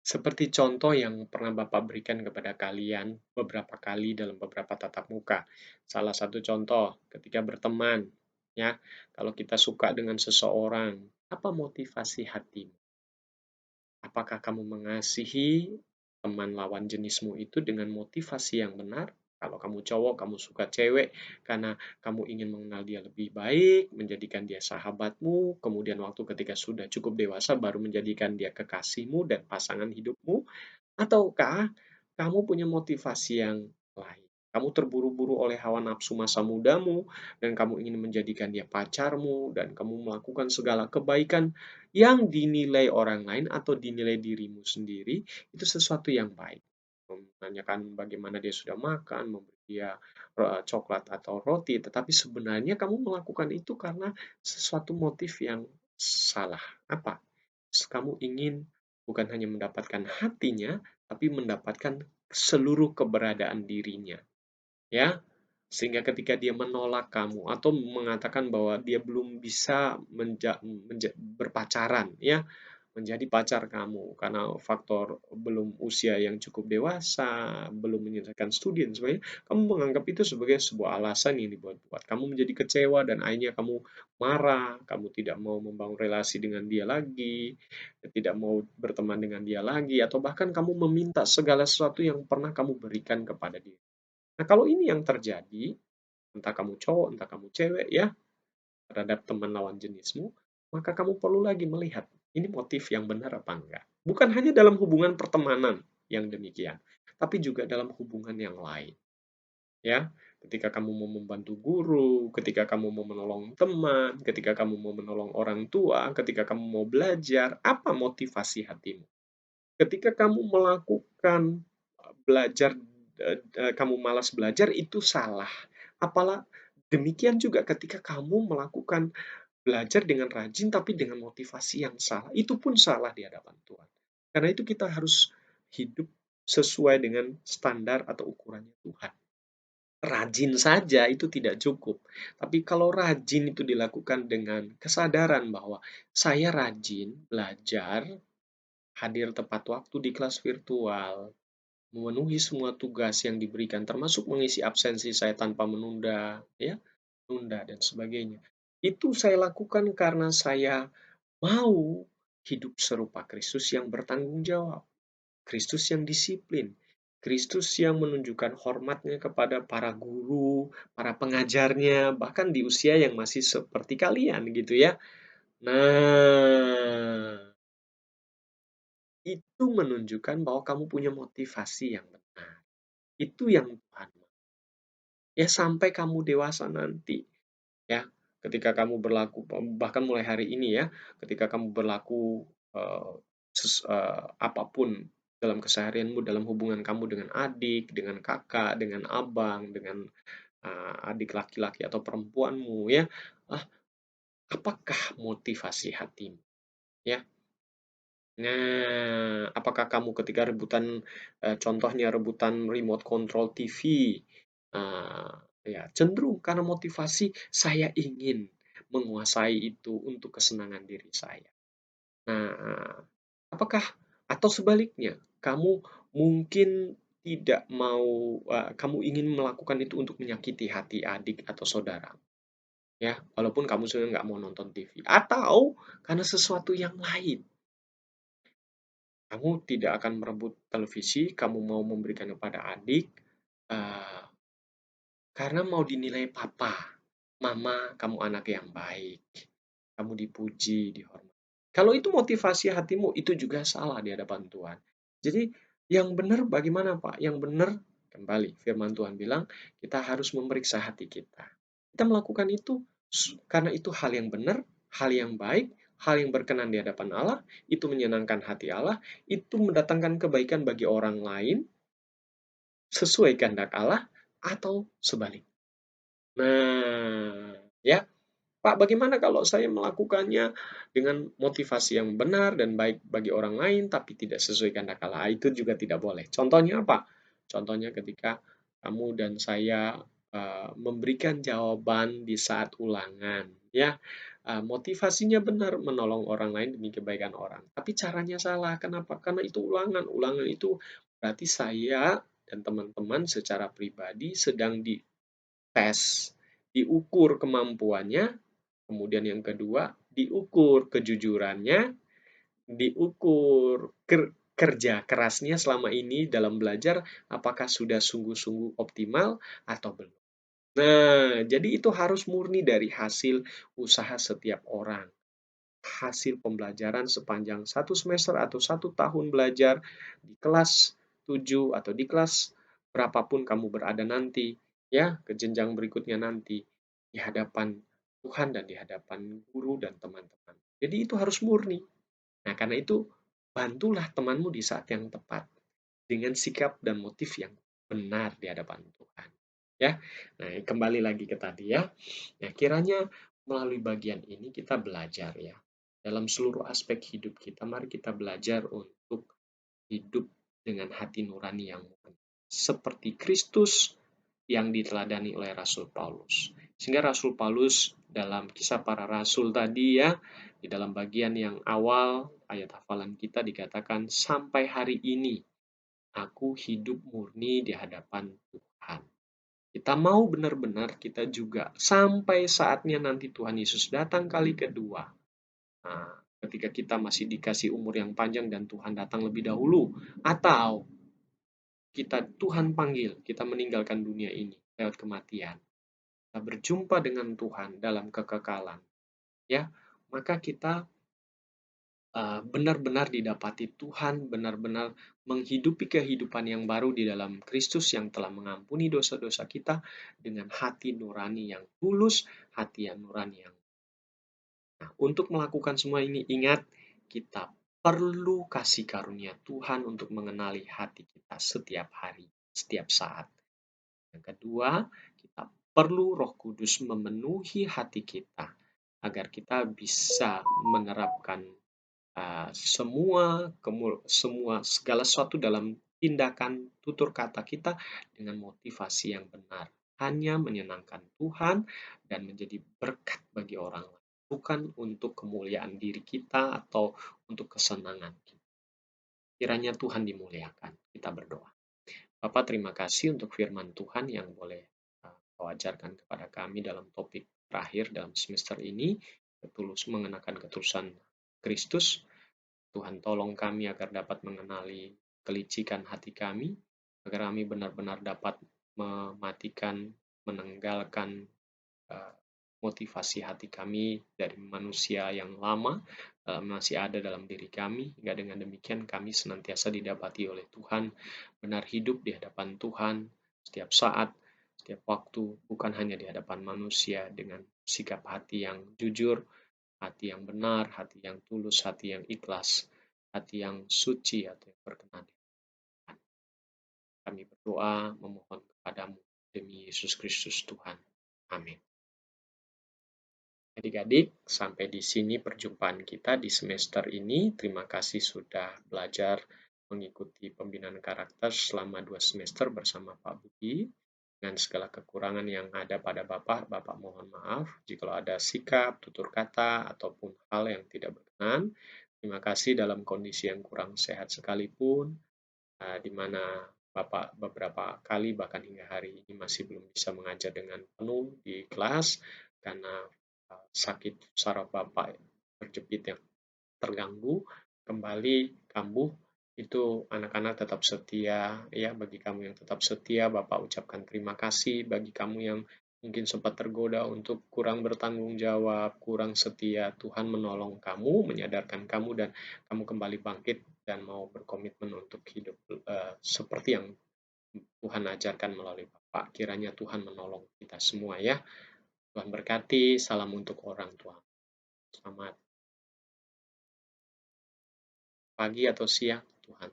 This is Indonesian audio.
Seperti contoh yang pernah Bapak berikan kepada kalian beberapa kali dalam beberapa tatap muka. Salah satu contoh ketika berteman, ya, kalau kita suka dengan seseorang, apa motivasi hatimu? Apakah kamu mengasihi teman lawan jenismu itu dengan motivasi yang benar? Kalau kamu cowok, kamu suka cewek karena kamu ingin mengenal dia lebih baik, menjadikan dia sahabatmu, kemudian waktu ketika sudah cukup dewasa baru menjadikan dia kekasihmu dan pasangan hidupmu, ataukah kamu punya motivasi yang lain? Kamu terburu-buru oleh hawa nafsu masa mudamu, dan kamu ingin menjadikan dia pacarmu, dan kamu melakukan segala kebaikan yang dinilai orang lain atau dinilai dirimu sendiri, itu sesuatu yang baik. Menanyakan bagaimana dia sudah makan, memberi dia coklat atau roti, tetapi sebenarnya kamu melakukan itu karena sesuatu motif yang salah. Apa? Kamu ingin bukan hanya mendapatkan hatinya, tapi mendapatkan seluruh keberadaan dirinya, ya. Sehingga ketika dia menolak kamu atau mengatakan bahwa dia belum bisa berpacaran, ya, menjadi pacar kamu karena faktor belum usia yang cukup dewasa, belum menyelesaikan studi dan sebagainya, kamu menganggap itu sebagai sebuah alasan yang dibuat-buat. Kamu menjadi kecewa dan akhirnya kamu marah, kamu tidak mau membangun relasi dengan dia lagi, tidak mau berteman dengan dia lagi, atau bahkan kamu meminta segala sesuatu yang pernah kamu berikan kepada dia. Nah, kalau ini yang terjadi, entah kamu cowok, entah kamu cewek, ya, terhadap teman lawan jenismu, maka kamu perlu lagi melihat ini motif yang benar apa enggak. Bukan hanya dalam hubungan pertemanan yang demikian, tapi juga dalam hubungan yang lain. Ya, ketika kamu mau membantu guru, ketika kamu mau menolong teman, ketika kamu mau menolong orang tua, ketika kamu mau belajar, apa motivasi hatimu? Ketika kamu melakukan belajar, kamu malas belajar itu salah. Apalah demikian juga ketika kamu melakukan belajar dengan rajin tapi dengan motivasi yang salah, itu pun salah di hadapan Tuhan. Karena itu kita harus hidup sesuai dengan standar atau ukurannya Tuhan. Rajin saja itu tidak cukup. Tapi kalau rajin itu dilakukan dengan kesadaran bahwa saya rajin belajar, hadir tepat waktu di kelas virtual, memenuhi semua tugas yang diberikan, termasuk mengisi absensi saya tanpa menunda, ya, menunda dan sebagainya. Itu saya lakukan karena saya mau hidup serupa Kristus yang bertanggung jawab, Kristus yang disiplin, Kristus yang menunjukkan hormatnya kepada para guru, para pengajarnya, bahkan di usia yang masih seperti kalian gitu ya. Nah, itu menunjukkan bahwa kamu punya motivasi yang benar. Itu yang Tuhan mau. Ya sampai kamu dewasa nanti, ya, ketika kamu berlaku bahkan mulai hari ini ya, ketika kamu berlaku eh, apapun dalam keseharianmu, dalam hubungan kamu dengan adik, dengan kakak, dengan abang, dengan adik laki-laki atau perempuanmu, ya, ah, apakah motivasi hatimu, ya? Nah, apakah kamu ketika rebutan, contohnya rebutan remote control TV, eee, ya cenderung karena motivasi saya ingin menguasai itu untuk kesenangan diri saya. Nah, apakah atau sebaliknya, kamu mungkin tidak mau, kamu ingin melakukan itu untuk menyakiti hati adik atau saudara, ya, walaupun kamu sebenarnya nggak mau nonton TV, atau karena sesuatu yang lain. Kamu tidak akan merebut televisi, kamu mau memberikan kepada adik, eee, karena mau dinilai papa, mama, kamu anak yang baik, kamu dipuji, dihormati. Kalau itu motivasi hatimu, itu juga salah di hadapan Tuhan. Jadi yang benar bagaimana, Pak? Yang benar, kembali firman Tuhan bilang, kita harus memeriksa hati kita. Kita melakukan itu karena itu hal yang benar, hal yang baik, hal yang berkenan di hadapan Allah, itu menyenangkan hati Allah, itu mendatangkan kebaikan bagi orang lain, sesuai kehendak Allah, atau sebaliknya. Nah, ya, Pak, bagaimana kalau saya melakukannya dengan motivasi yang benar dan baik bagi orang lain, tapi tidak sesuai kehendak Allah? Itu juga tidak boleh. Contohnya apa? Contohnya ketika kamu dan saya memberikan jawaban di saat ulangan, ya. Motivasinya benar menolong orang lain demi kebaikan orang, tapi caranya salah. Kenapa? Karena itu ulangan. Ulangan itu berarti saya dan teman-teman secara pribadi sedang dites, diukur kemampuannya, kemudian yang kedua diukur kejujurannya, diukur kerja kerasnya selama ini dalam belajar, apakah sudah sungguh-sungguh optimal atau belum. Nah, jadi itu harus murni dari hasil usaha setiap orang. Hasil pembelajaran sepanjang satu semester atau satu tahun belajar di kelas 7 atau di kelas berapapun kamu berada nanti, ya, ke jenjang berikutnya nanti, di hadapan Tuhan dan di hadapan guru dan teman-teman. Jadi itu harus murni. Nah, karena itu bantulah temanmu di saat yang tepat dengan sikap dan motif yang benar di hadapan Tuhan. Ya. Nah, kembali lagi ke tadi ya. Nah, kiranya melalui bagian ini kita belajar ya. Dalam seluruh aspek hidup kita, mari kita belajar untuk hidup dengan hati nurani yang murni. Seperti Kristus yang diteladani oleh Rasul Paulus. Sehingga Rasul Paulus dalam kisah para rasul tadi ya, di dalam bagian yang awal ayat hafalan kita dikatakan, sampai hari ini aku hidup murni di hadapan Tuhan. Kita mau benar-benar kita juga sampai saatnya nanti Tuhan Yesus datang kali kedua. Nah, ketika kita masih dikasih umur yang panjang dan Tuhan datang lebih dahulu, atau kita Tuhan panggil, kita meninggalkan dunia ini lewat kematian, kita berjumpa dengan Tuhan dalam kekekalan, ya, maka kita benar-benar didapati Tuhan, benar-benar menghidupi kehidupan yang baru di dalam Kristus yang telah mengampuni dosa-dosa kita dengan hati nurani yang tulus, hati yang nurani yang. Nah, untuk melakukan semua ini, ingat, kita perlu kasih karunia Tuhan untuk mengenali hati kita setiap hari, setiap saat. Yang kedua, kita perlu Roh Kudus memenuhi hati kita agar kita bisa menerapkan semua segala sesuatu dalam tindakan tutur kata kita dengan motivasi yang benar, hanya menyenangkan Tuhan dan menjadi berkat bagi orang lain, bukan untuk kemuliaan diri kita atau untuk kesenangan kita. Kiranya Tuhan dimuliakan. Kita berdoa. Bapak, terima kasih untuk firman Tuhan yang boleh Kau ajarkan kepada kami dalam topik terakhir dalam semester ini, mengenakan ketulusan Kristus. Tuhan, tolong kami agar dapat mengenali kelicikan hati kami, agar kami benar-benar dapat mematikan, menenggalkan motivasi hati kami dari manusia yang lama masih ada dalam diri kami, hingga dengan demikian kami senantiasa didapati oleh Tuhan, benar hidup di hadapan Tuhan setiap saat, setiap waktu, bukan hanya di hadapan manusia, dengan sikap hati yang jujur, hati yang benar, hati yang tulus, hati yang ikhlas, hati yang suci atau yang berkenan. Kami berdoa memohon kepadamu demi Yesus Kristus Tuhan. Amin. Adik-adik, sampai di sini perjumpaan kita di semester ini. Terima kasih sudah belajar mengikuti pembinaan karakter selama 2 semester bersama Pak Budi. Dengan segala kekurangan yang ada pada Bapak, Bapak mohon maaf jika ada sikap, tutur kata, ataupun hal yang tidak berkenan. Terima kasih dalam kondisi yang kurang sehat sekalipun, di mana Bapak beberapa kali bahkan hingga hari ini masih belum bisa mengajar dengan penuh di kelas karena sakit saraf Bapak terjepit yang terganggu. Kembali kambuh, itu anak-anak tetap setia ya. Bagi kamu yang tetap setia, Bapak ucapkan terima kasih. Bagi kamu yang mungkin sempat tergoda untuk kurang bertanggung jawab, kurang setia, Tuhan menolong kamu, menyadarkan kamu, dan kamu kembali bangkit dan mau berkomitmen untuk hidup seperti yang Tuhan ajarkan melalui Bapak. Kiranya Tuhan menolong kita semua ya. Tuhan berkati, salam untuk orang tua. Selamat pagi atau siang, Tuhan